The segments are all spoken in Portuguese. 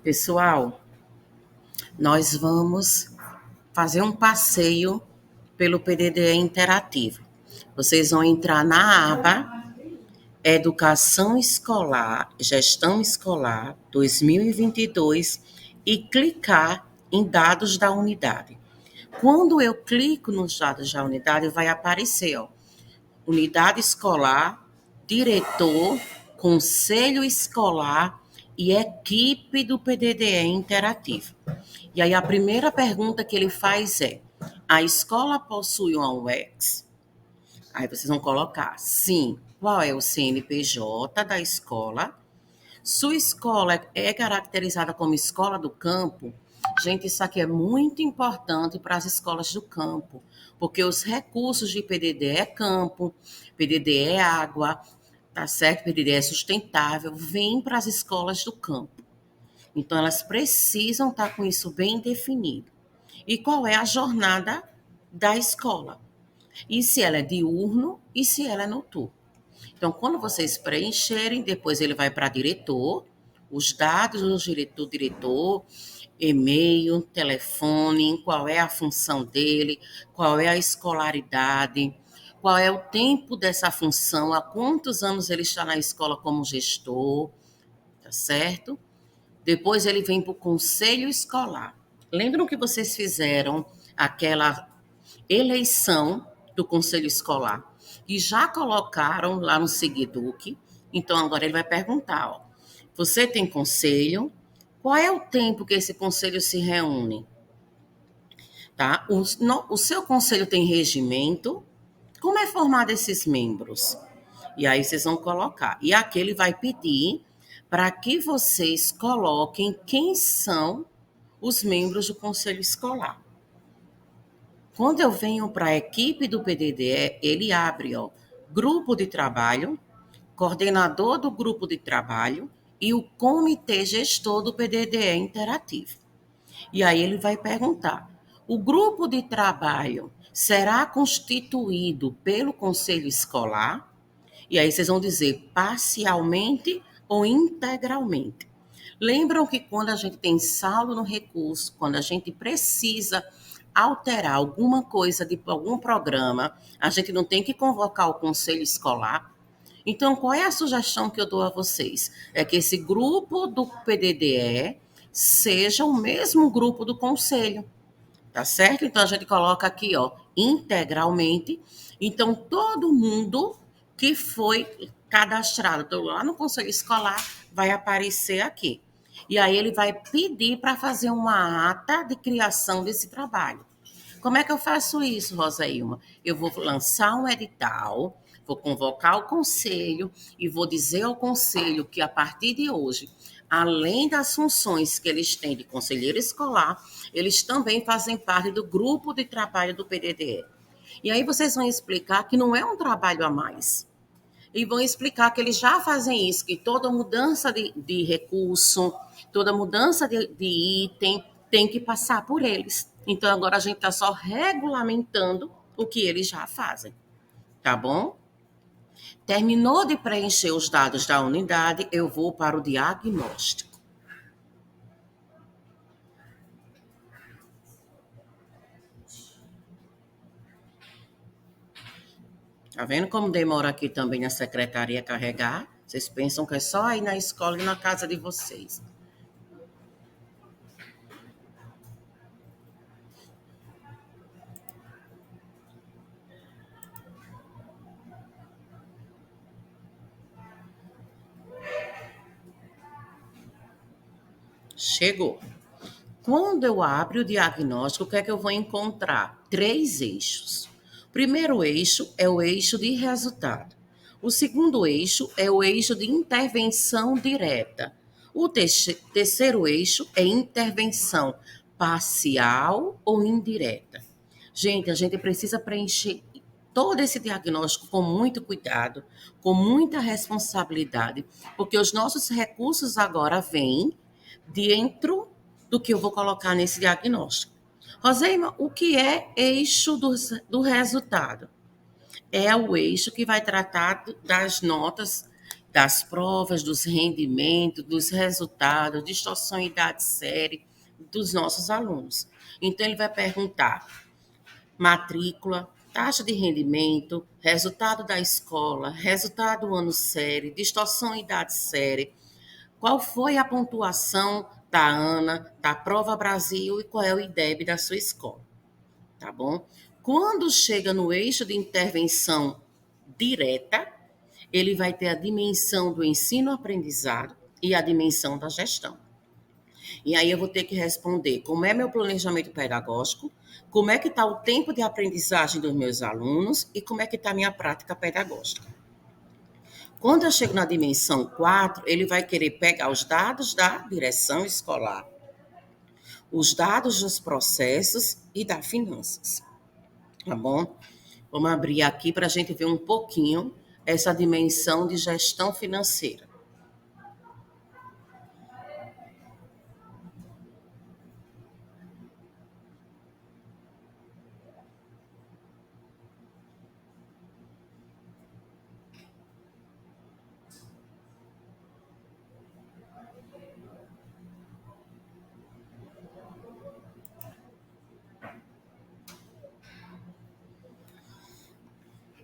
Pessoal, nós vamos fazer um passeio pelo PDDE interativo. Vocês vão entrar na aba Educação Escolar, Gestão Escolar 2022 e clicar em dados da unidade. Quando eu clico nos dados da unidade, vai aparecer, unidade escolar, diretor, conselho escolar e equipe do PDDE interativo. E aí a primeira pergunta que ele faz é: a escola possui uma UX? Aí vocês vão colocar sim. Qual é o CNPJ da escola? Sua escola é caracterizada como escola do campo? Gente, isso aqui é muito importante para as escolas do campo, porque os recursos de PDD é campo, PDD é água, tá certo? PDD é sustentável, vem para as escolas do campo. Então, elas precisam estar com isso bem definido. E qual é a jornada da escola? E se ela é diurno e se ela é noturno. Então, quando vocês preencherem, depois ele vai para diretor, os dados do diretor, e-mail, telefone, qual é a função dele, qual é a escolaridade, qual é o tempo dessa função, há quantos anos ele está na escola como gestor, tá certo? Depois ele vem para o conselho escolar. Lembram que vocês fizeram aquela eleição do conselho escolar e já colocaram lá no Seguiduque? Então agora ele vai perguntar, você tem conselho? Qual é o tempo que esse conselho se reúne? Tá? O seu conselho tem regimento? Como é formado esses membros? E aí vocês vão colocar. E aqui ele vai pedir para que vocês coloquem quem são os membros do conselho escolar. Quando eu venho para a equipe do PDDE, ele abre, grupo de trabalho, coordenador do grupo de trabalho e o comitê gestor do PDDE interativo. E aí ele vai perguntar: o grupo de trabalho será constituído pelo conselho escolar? E aí vocês vão dizer parcialmente ou integralmente. Lembram que quando a gente tem saldo no recurso, quando a gente precisa alterar alguma coisa de algum programa, a gente não tem que convocar o conselho escolar? Então, qual é a sugestão que eu dou a vocês? É que esse grupo do PDDE seja o mesmo grupo do conselho, tá certo? Então, a gente coloca aqui, integralmente. Então, todo mundo que foi cadastrado lá no conselho escolar vai aparecer aqui. E aí ele vai pedir para fazer uma ata de criação desse trabalho. Como é que eu faço isso, Rosailma? Eu vou lançar um edital, vou convocar o conselho e vou dizer ao conselho que a partir de hoje, além das funções que eles têm de conselheiro escolar, eles também fazem parte do grupo de trabalho do PDDE. E aí vocês vão explicar que não é um trabalho a mais. E vão explicar que eles já fazem isso, que toda mudança de recurso, toda mudança de item tem que passar por eles. Então, agora a gente está só regulamentando o que eles já fazem, tá bom? Terminou de preencher os dados da unidade, eu vou para o diagnóstico. Tá vendo como demora aqui também a secretaria carregar? Vocês pensam que é só ir na escola e na casa de vocês. Chegou. Quando eu abro o diagnóstico, o que é que eu vou encontrar? 3 eixos. O primeiro eixo é o eixo de resultado. O segundo eixo é o eixo de intervenção direta. O terceiro eixo é intervenção parcial ou indireta. Gente, a gente precisa preencher todo esse diagnóstico com muito cuidado, com muita responsabilidade, porque os nossos recursos agora vêm dentro do que eu vou colocar nesse diagnóstico. Roseima, o que é eixo do resultado? É o eixo que vai tratar das notas das provas, dos rendimentos, dos resultados, distorção e idade série dos nossos alunos. Então, ele vai perguntar matrícula, taxa de rendimento, resultado da escola, resultado do ano série, distorção e idade série, qual foi a pontuação da ANA, da Prova Brasil e qual é o IDEB da sua escola, tá bom? Quando chega no eixo de intervenção direta, ele vai ter a dimensão do ensino-aprendizado e a dimensão da gestão. E aí eu vou ter que responder como é meu planejamento pedagógico, como é que está o tempo de aprendizagem dos meus alunos e como é que está a minha prática pedagógica. Quando eu chego na dimensão 4, ele vai querer pegar os dados da direção escolar, os dados dos processos e das finanças, tá bom? Vamos abrir aqui para a gente ver um pouquinho essa dimensão de gestão financeira.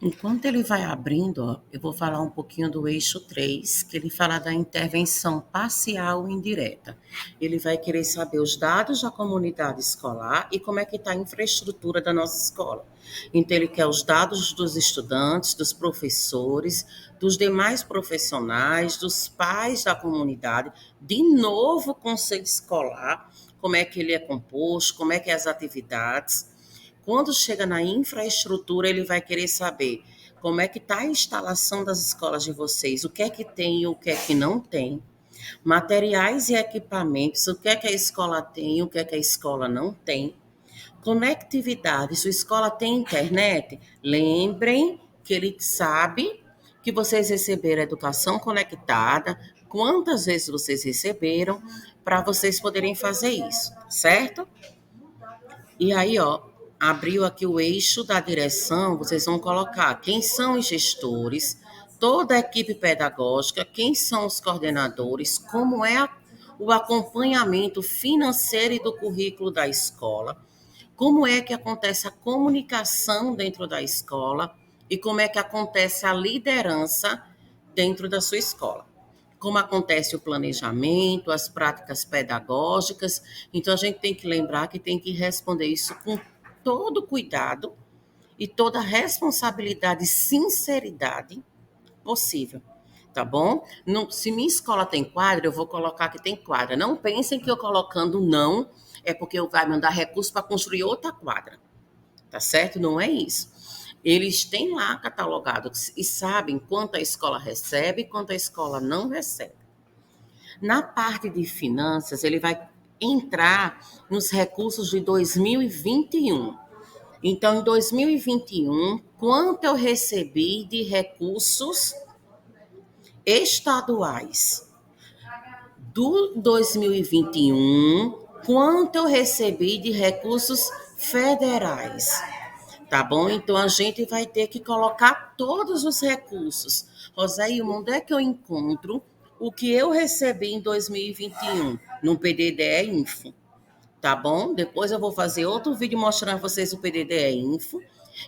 Enquanto ele vai abrindo, ó, eu vou falar um pouquinho do eixo 3, que ele fala da intervenção parcial e indireta. Ele vai querer saber os dados da comunidade escolar e como é que está a infraestrutura da nossa escola. Então, ele quer os dados dos estudantes, dos professores, dos demais profissionais, dos pais da comunidade, de novo o conselho escolar, como é que ele é composto, como é que é as atividades. Quando chega na infraestrutura, ele vai querer saber como é que está a instalação das escolas de vocês, o que é que tem e o que é que não tem, materiais e equipamentos, o que é que a escola tem e o que é que a escola não tem, conectividade, sua escola tem internet? Lembrem que ele sabe que vocês receberam educação conectada, quantas vezes vocês receberam, para vocês poderem fazer isso, certo? E aí, ó, abriu aqui o eixo da direção, vocês vão colocar quem são os gestores, toda a equipe pedagógica, quem são os coordenadores, como é o acompanhamento financeiro e do currículo da escola, como é que acontece a comunicação dentro da escola e como é que acontece a liderança dentro da sua escola. Como acontece o planejamento, as práticas pedagógicas. Então, a gente tem que lembrar que tem que responder isso com todo cuidado e toda responsabilidade e sinceridade possível, tá bom? Não, se minha escola tem quadra, eu vou colocar que tem quadra. Não pensem que eu colocando não é porque eu vai mandar recurso para construir outra quadra, tá certo? Não é isso. Eles têm lá catalogado e sabem quanto a escola recebe e quanto a escola não recebe. Na parte de finanças, ele vai entrar nos recursos de 2021. Então, em 2021, quanto eu recebi de recursos estaduais? Do 2021, quanto eu recebi de recursos federais? Tá bom? Então, a gente vai ter que colocar todos os recursos. Rosaíma, onde é que eu encontro o que eu recebi em 2021? No PDDE Info, tá bom? Depois eu vou fazer outro vídeo mostrando a vocês o PDDE Info.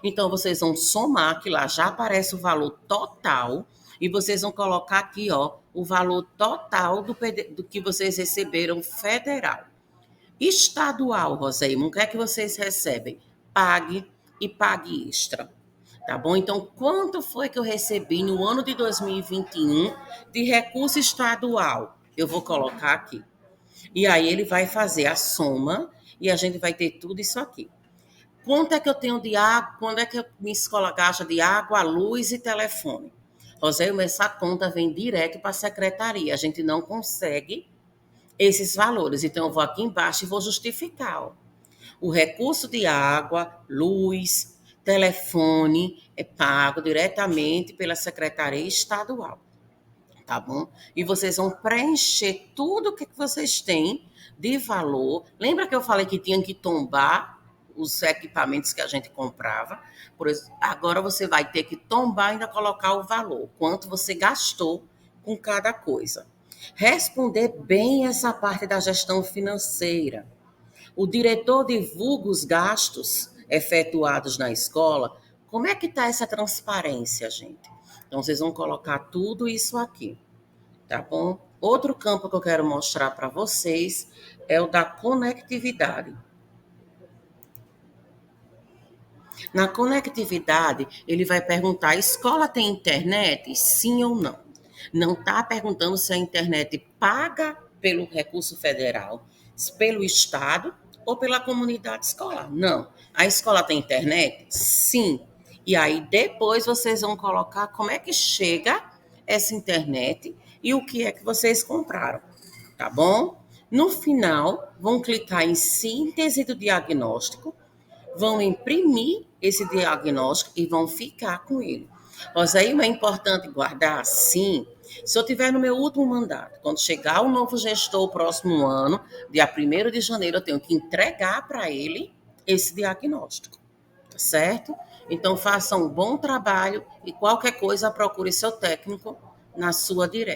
Então, vocês vão somar, que lá já aparece o valor total, e vocês vão colocar aqui, ó, o valor total do que vocês receberam federal. Estadual, Rosaíma, o que é que vocês recebem? Pague e pague extra. Tá bom? Então, quanto foi que eu recebi no ano de 2021 de recurso estadual? Eu vou colocar aqui. E aí ele vai fazer a soma e a gente vai ter tudo isso aqui. Quanto é que eu tenho de água? Quando é que a minha escola gasta de água, luz e telefone? Rosaíma, essa conta vem direto para a secretaria. A gente não consegue esses valores. Então, eu vou aqui embaixo e vou justificar. Ó. O recurso de água, luz, telefone é pago diretamente pela Secretaria Estadual, tá bom? E vocês vão preencher tudo o que vocês têm de valor. Lembra que eu falei que tinha que tombar os equipamentos que a gente comprava? Por isso, agora você vai ter que tombar e ainda colocar o valor, quanto você gastou com cada coisa. Responder bem essa parte da gestão financeira. O diretor divulga os gastos efetuados na escola. Como é que está essa transparência, gente? Então, vocês vão colocar tudo isso aqui, tá bom? Outro campo que eu quero mostrar para vocês é o da conectividade. Na conectividade, ele vai perguntar: a escola tem internet? Sim ou não? Não está perguntando se a internet paga pelo recurso federal, pelo Estado ou pela comunidade escolar. Não. A escola tem internet? Sim. E aí depois vocês vão colocar como é que chega essa internet e o que é que vocês compraram, tá bom? No final, vão clicar em síntese do diagnóstico, vão imprimir esse diagnóstico e vão ficar com ele. Mas aí é importante guardar assim. Se eu tiver no meu último mandato, quando chegar o novo gestor próximo ano, dia 1º de janeiro, eu tenho que entregar para ele esse diagnóstico, tá certo? Então, faça um bom trabalho e qualquer coisa, procure seu técnico na sua direta.